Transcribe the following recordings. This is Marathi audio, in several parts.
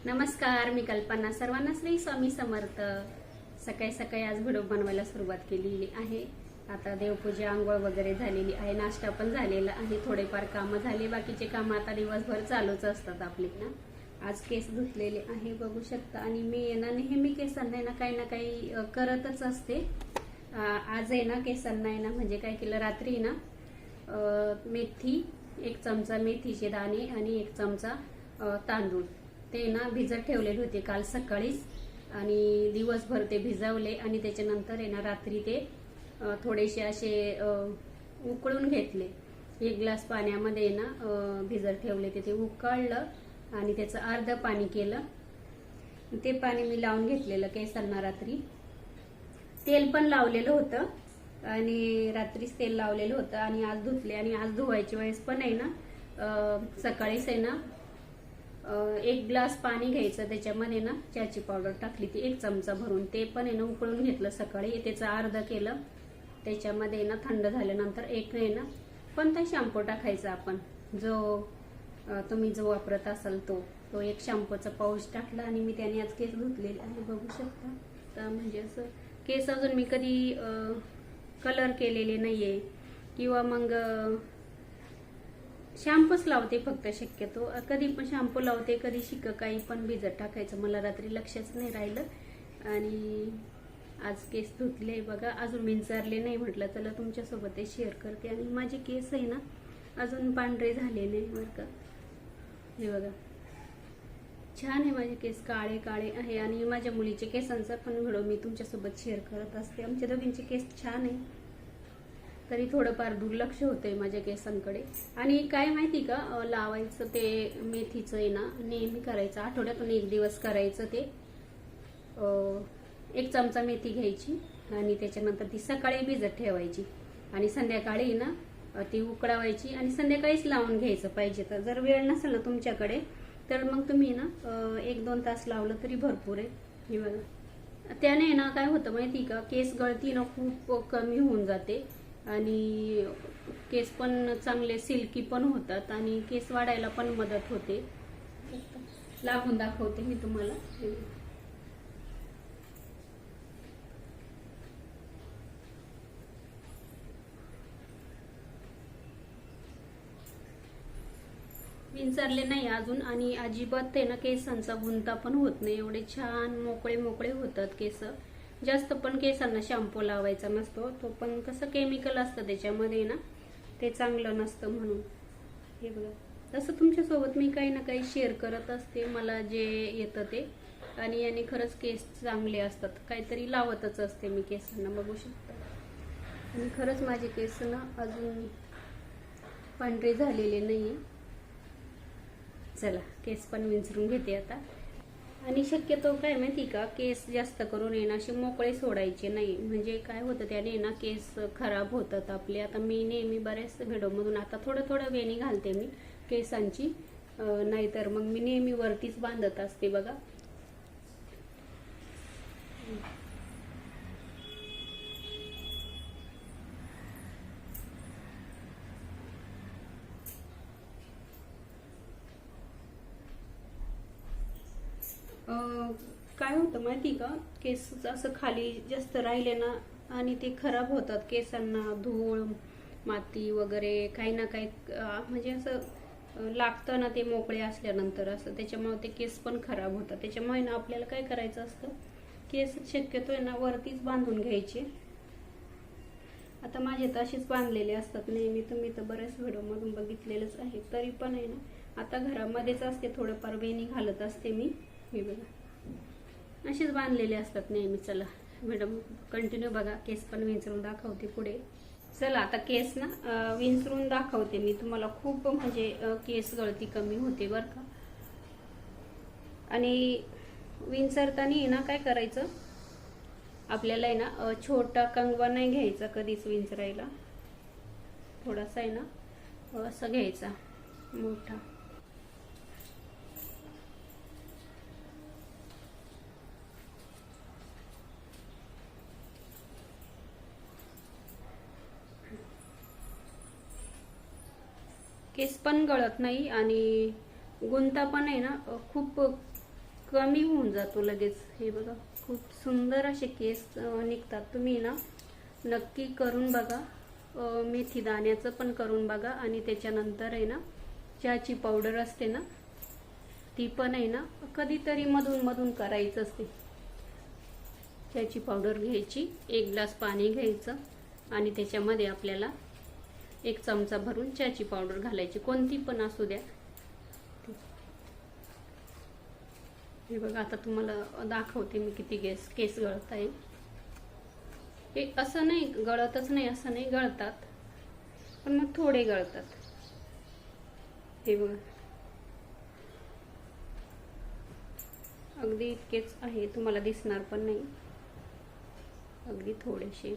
नमस्कार, मी कल्पना. सर्वांना श्री स्वामी समर्थ. सकाळी सकाळी आज व्हिडिओ बनवायला सुरुवात केलेली आहे. आता देवपूजा, आंघोळ वगैरे झालेली आहे, नाश्ता पण झालेला आहे, थोडेफार कामं झाले, बाकीचे कामं आता दिवसभर चालूच असतात आपली ना. आज केस धुतलेले आहे बघू शकता. आणि मी ना नेहमी केसांना ना काही ना काही करतच असते. आज आहे ना केसांना आहे ना म्हणजे काय केलं, रात्री ना मेथी, 1 चमचा मेथीचे दाणे आणि 1 चमचा तांदूळ ते ना भिजत ठेवलेले होते काल सकाळीच. आणि दिवसभर ते भिजवले आणि त्याच्यानंतर आहे ना रात्री ते थोडेसे असे उकळून घेतले. 1 ग्लास पाण्यामध्ये ना भिजत ठेवले ते उकळलं आणि त्याचं अर्ध पाणी केलं. ते पाणी मी लावून घेतलेलं केसांना रात्री. तेल पण लावलेलं होतं आणि रात्रीच तेल लावलेलं होतं आणि आज धुतले. आणि आज धुवायच्या वेळेस पण आहे ना सकाळीच आहे ना 1 ग्लास पाणी घ्यायचं, त्याच्यामध्ये ना चहाची पावडर टाकली ती 1 चमचा भरून, ते पण आहे ना उकळून घेतलं सकाळी. त्याचं अर्ध केलं, त्याच्यामध्ये ना थंड झाल्यानंतर एक आहे ना कोणता शॅम्पू टाकायचा आपण, जो तुम्ही जो वापरत असाल तो 1 शॅम्पूचा पाऊच टाकला. आणि मी त्याने आज केस धुतलेले आहे बघू शकता. तर म्हणजे असं केस अजून मी कधी कलर केलेले नाहीये किंवा मग शॅम्पूच लावते फक्त. शक्यतो कधी पण शॅम्पू लावते, कधी काही पण भिजत टाकायचं, मला रात्री लक्षच नाही राहिलं. आणि आज केस धुतले बघा, अजून विंचारले नाही, म्हटलं चला तुमच्यासोबत ते शेअर करते. आणि माझे केस आहे ना अजून पांढरे झाले नाही बरं का. हे बघा छान आहे, माझे केस काळे काळे आहे. आणि माझ्या मुलीचे केसांचा पण व्हिडिओ मी तुमच्यासोबत शेअर करत असते. आमच्या दोघींचे केस छान आहे, तरी थोडंफार दुर्लक्ष होतंय माझ्या केसांकडे. आणि काय माहिती का, लावायचं ते मेथीचं आहे ना नेहमी करायचं, आठवड्यातून 1 दिवस करायचं. ते 1 चमचा मेथी घ्यायची आणि त्याच्यानंतर ती सकाळी भिजत ठेवायची आणि संध्याकाळी ना ती उकळवायची आणि संध्याकाळीच लावून घ्यायचं पाहिजे. तर जर वेळ नसेल ना तुमच्याकडे तर मग तुम्ही ना 1-2 तास लावलं तरी भरपूर आहे. हे बघा, त्याने ना काय होतं माहिती का, केस गळती ना खूप कमी होऊन जाते आणि केस पण चांगले सिल्की पण होतात आणि केस वाढायला पण मदत होते. लावून दाखवते मी तुम्हाला. विंचरले नाही अजून आणि अजिबात आहे ना केसांचा गुंता पण होत नाही. एवढे छान मोकळे मोकळे होतात केस. जास्त पण केसांना शॅम्पू लावायचा नसतो, तो पण कसं केमिकल असतं त्याच्यामध्ये ना, ते चांगलं नसतं म्हणून. हे बघा, तसं तुमच्यासोबत मी काही ना काही शेअर करत असते, मला जे येतं ते. आणि याने खरंच केस चांगले असतात, काहीतरी लावतच असते मी केसांना बघू शकता. आणि खरंच माझे केस ना अजून पांढरे झालेले नाहीये. चला केस पण विंचरून घेते आता. आणि शक्यतो काय माहिती का, केस जास्त करून आहे ना असे मोकळे सोडायचे नाही, म्हणजे काय होतं त्याने ना केस खराब होतात आपले. आता मी नेहमी बऱ्याच व्हिडिओमधून आता थोडं वेणी घालते मी केसांची, नाहीतर मग मी नेहमी वरतीच बांधत असते बघा. काय होतं माहिती का, केस असं खाली जास्त राहिले ना आणि ते खराब होतात केसांना. धूळ माती वगैरे काही ना काही म्हणजे असं लागतं ना ते मोकळे असल्यानंतर असं, त्याच्यामुळे ते केस पण खराब होतात. त्याच्यामुळे ना आपल्याला काय करायचं असतं, केस शक्यतो आहे ना वरतीच बांधून घ्यायचे. आता माझे तर असेच बांधलेले असतात नेहमी, तुम्ही तर बऱ्याच व्हिडिओमधून बघितलेलंच आहे. तरी पण आहे ना आता घरामध्येच असते, थोडंफार वेणी घालत असते मी. हे बघा असेच बांधलेले असतात नेहमी. चला मॅडम कंटिन्यू बघा, केस पण विंचरून दाखवते पुढे. चला आता केस ना विंचरून दाखवते मी तुम्हाला. खूप म्हणजे केस गळती कमी होते बरं का. आणि विंचरताना ना काय करायचं, आपल्याला आहे ना छोटा कंगवा नाही घ्यायचा कधीच विंचरायला, थोडासा आहे ना असं घ्यायचा मोठा. केस पण गळत नाही आणि गुंता पण आहे ना खूप कमी होऊन जातो लगेच. हे बघा खूप सुंदर असे केस निघतात. तुम्ही ना नक्की करून बघा. मेथी दाण्याचं पण करून बघा. आणि त्याच्यानंतर आहे ना चहाची पावडर असते ना ती पण आहे ना कधीतरी मधून मधून करायचं असते. चहाची पावडर घ्यायची, 1 ग्लास पाणी घ्यायचं आणि त्याच्यामध्ये आपल्याला 1 चमचा भरून चहाची पावडर घालायची, कोणती पण असू द्या. हे बघा आता तुम्हाला दाखवते मी किती केस गळत आहे. हे असं नाही गळतच नाही असं नाही, गळतात पण मग थोडे गळतात. हे बघा अगदी इतकेच आहे, तुम्हाला दिसणार पण नाही, अगदी थोडेसे.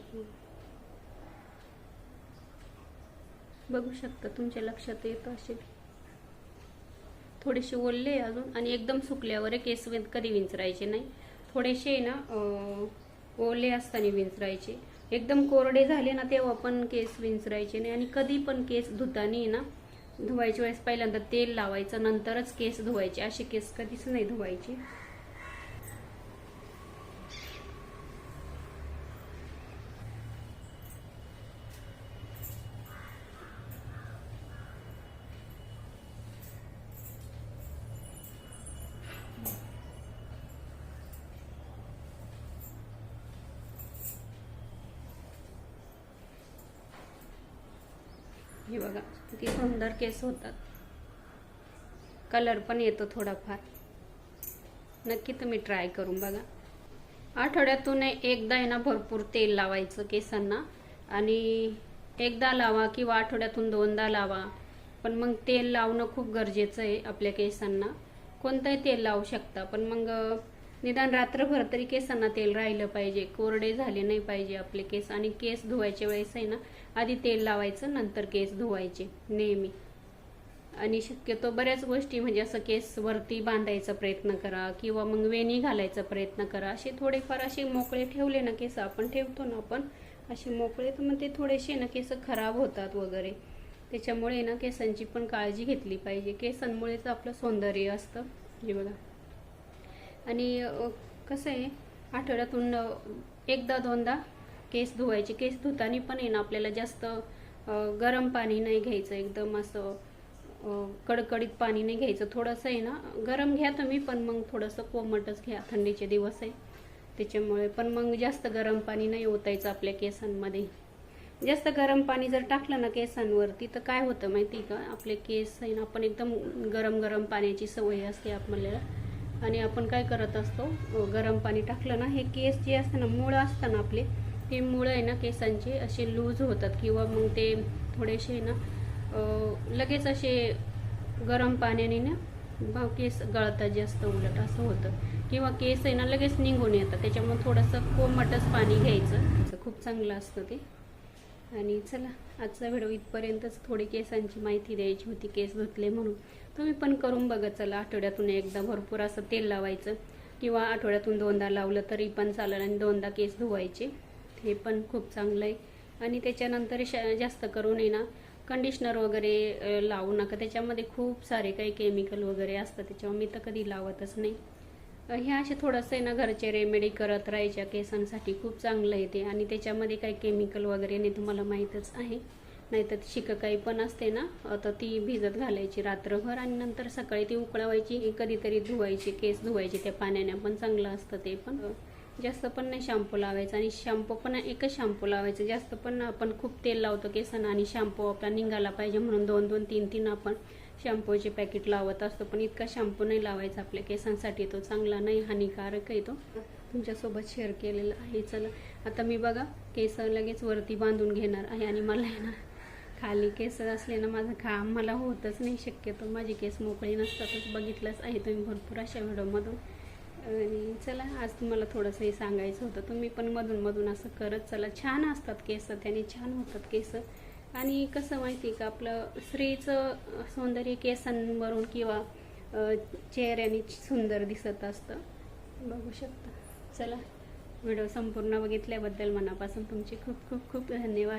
बघू शकता, तुमच्या लक्षात येत असेल. थोडेसे ओले अजून, आणि एकदम सुकल्यावर केस कधी विंचरायचे नाही. थोडेसे ना ओले असताना विंचरायचे. एकदम कोरडे झाले ना तेव्हा पण केस विंचरायचे नाही. आणि कधी पण केस धुताना ना धुवायच्या वेळेस पहिल्यांदा तेल लावायचं, नंतरच केस धुवायचे. असे केस कधीच नाही धुवायचे. हे बघा किती सुंदर केस होतात. कलर पण येतो थोडाफार. नक्की तुम्ही ट्राय करून बघा. आठवड्यातून एकदा आहे ना भरपूर तेल लावायचं केसांना. आणि एकदा लावा किंवा आठवड्यातून 2दा लावा, पण मग तेल लावणं खूप गरजेचं आहे आपल्या केसांना. कोणतंही तेल लावू शकता, पण मग निदान रात्रभर तरी केसांना तेल राहिलं पाहिजे, कोरडे झाले नाही पाहिजे आपले केस. आणि केस धुवायच्या वेळेस आहे ना आधी तेल लावायचं, नंतर केस धुवायचे नेहमी. आणि शक्यतो बऱ्याच गोष्टी म्हणजे असं केस वरती बांधायचा प्रयत्न करा किंवा मग वेणी घालायचा प्रयत्न करा. असे थोडेफार असे मोकळे ठेवले ना केस, आपण ठेवतो ना आपण असे मोकळे, तर मग ते थोडेसे ना केस खराब होतात वगैरे. त्याच्यामुळे ना केसांची पण काळजी घेतली पाहिजे. केसांमुळेच आपलं सौंदर्य असतं. हे बघा. आणि कसं आहे आठवड्यातून 1दा-2दा केस धुवायचे. केस धुताना पण आहे ना आपल्याला जास्त गरम पाणी नाही घ्यायचं, एकदम असं कडकडीत पाणी नाही घ्यायचं. थोडंसं आहे ना गरम घ्या तुम्ही, पण मग थोडंसं कोमटच घ्या, थंडीचे दिवस आहे त्याच्यामुळे. पण मग जास्त गरम पाणी नाही ओतायचं आपल्या केसांमध्ये. जास्त गरम पाणी जर टाकलं ना केसांवरती तर काय होतं माहिती का, आपले केस आहे ना आपण एकदम गरम गरम पाण्याची सवय असते आपल्याला. आणि आपण काय करत असतो, गरम पाणी टाकलं ना हे केस जे असतं ना मुळं असतं ना आपले, ते मुळं आहे ना केसांचे असे लूज होतात किंवा मग ते थोडेसे ना लगेच असे गरम पाण्याने ना केस गळतात जास्त, उलट असं होतं. किंवा केस आहे ना लगेच निघून येतात. त्याच्यामुळे थोडंसं कोमटच पाणी घ्यायचं, खूप चांगलं असतं ते. आणि चला आजचा व्हिडिओ इथपर्यंतच. थोडी केसांची माहिती द्यायची होती, केस धुतले म्हणून. तुम्ही पण करून बघा. चला आठवड्यातून एकदा भरपूर असं तेल लावायचं किंवा आठवड्यातून 2दा लावलं तरी पण चालेल. आणि 2दा केस धुवायचे, हे पण खूप चांगलं आहे. आणि त्याच्यानंतर जास्त करून ना कंडिशनर वगैरे लावू नका. त्याच्यामध्ये खूप सारे काही केमिकल वगैरे असतात, त्याच्यामुळे मी तर कधी लावतच नाही. हे असे थोडंसं आहे ना घरचे रेमेडी करत राहायच्या केसांसाठी, खूप चांगलं आहे ते. आणि त्याच्यामध्ये काही केमिकल वगैरे नाही, तुम्हाला माहीतच आहे. नाहीतर शिकाकाई पण असते ना, तर ती भिजत घालायची रात्रभर आणि नंतर सकाळी ती उकळवायची, कधीतरी धुवायची, केस धुवायचे त्या पाण्याने, पण चांगलं असतं ते. पण जास्त पण नाही शॅम्पू लावायचा. आणि शॅम्पू पण एकच शॅम्पू लावायचं, जास्त पण आपण खूप तेल लावतो केसांना. आणि शॅम्पू आपला निघाला पाहिजे म्हणून 2-2, 3-3 आपण शॅम्पूचे पॅकेट लावत असतो. पण इतका शॅम्पू नाही लावायचा आपल्या केसांसाठी, तो चांगला नाही, हानिकारक आहे तो. तुमच्यासोबत शेअर केलेलं आहे. चला आता मी बघा केस लगेच वरती बांधून घेणार आहे. आणि मला आहे ना खाली केस असले ना माझं काम मला होतच नाही शक्यतो, माझे केस मोकळे नसतातच, बघितलंच आहे तुम्ही भरपूर अशा व्हिडिओमधून. आणि चला आज तुम्हाला थोडंसं हे सांगायचं होतं. तुम्ही पण मधून मधून असं करत चला, छान असतात केस, त्याने छान होतात केस. आणि कसं माहिती का, आपलं स्त्रीचं सौंदर्य केसांवरून किंवा चेहऱ्याने सुंदर दिसत असतं, बघू शकता. चला व्हिडिओ संपूर्ण बघितल्याबद्दल मनापासून तुमचे खूप खूप खूप धन्यवाद.